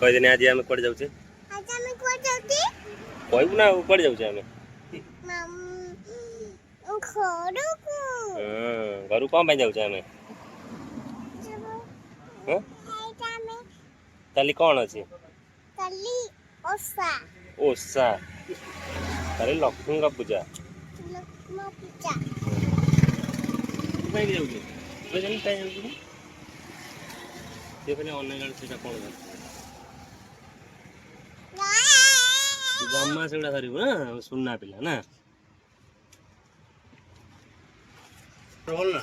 कह दिन आज आम कड़ जाऊे कहबू ना कड़ जाऊे आम घर कौन जाऊे आम काली कौन अच्छी ओषा काली लक्ष्मी का पूजा जमा से धरबू ना सुना पिला ना भल ना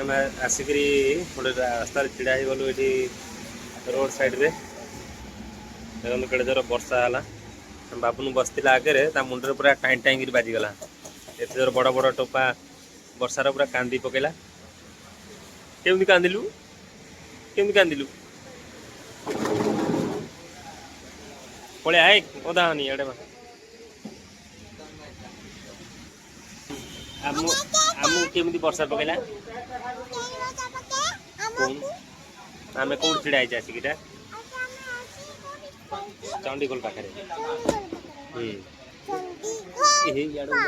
आम आसिक गोटे रास्ता ढड़ा हो गलु ये रोड साइड रे देखो केड़े जोर वर्षा है बाबुन बसला आगे मुंडे पूरा टाइम टाइम बाजिगला एत जोर बड़ बड़ टोपा वर्षार पूरा कांदी पकेला केमती कांदिलु पड़े आए ओदा हनी एडे आमू केमती वर्षा पकेला आम कौन छिड़ा है आसिक चंडीखोल पाखे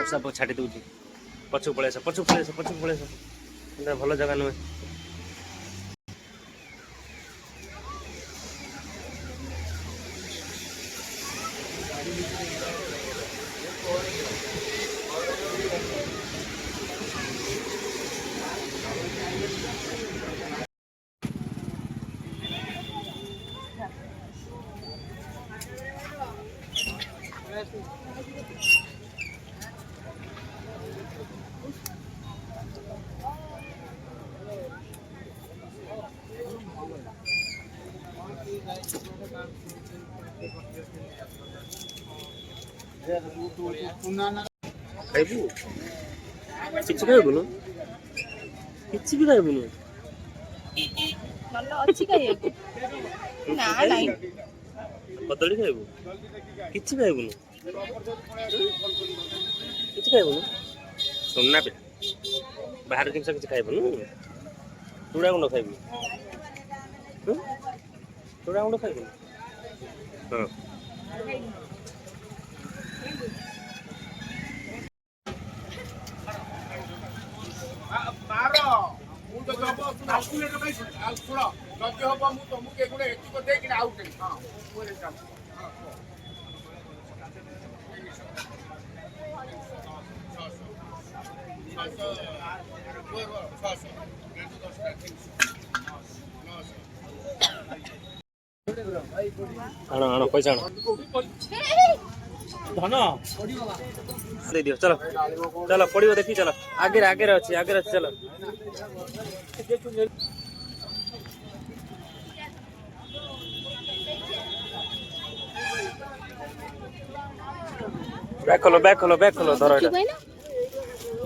वर्षा छाड़ी दूसरी पछक पलैस भल जगह नुहे ଖାଇବୁ କିଛି ଖାଇବୁନୁ କିଛି ବି ଖାଇବୁନୁ ଭଲ ଅଛି ଖାଇବାକୁ ନା ନାଇଁ କଦଳୀ ଖାଇବୁ କିଛି ଖାଇବୁନୁ କିଛି ଖାଇବୁନୁ ଶୁଣନା ବେ ବାହାର ଜିନିଷ କିଛି ଖାଇବୁନୁ ଚୁଡ଼ା ଗୁଣ୍ଡ ଖାଇବୁ ଚୁଡ଼ା ଗୁଣ୍ଡ ଖାଇବୁନୁ ହଁ ଆଣ ଆଣ ପଇସା ଆଣ ଧନ ଦେଇଦିଅ ଚଲ ଚଲ ପଡ଼ିବ ଦେଖି ଚଲ ଆଗରେ ଅଛି ଚଲ ବ୍ୟାଗ ଖୋଲ ଧର ଏଇଟା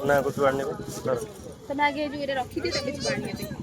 ନା ଗୋଟେ ଆଣିବେ ଧର ତମେ ଆଗେ ଯୋଉ ଏଟା ରଖିଦିଅ ତାପରେ ଯିବ ଆଣିବା ପାଇଁ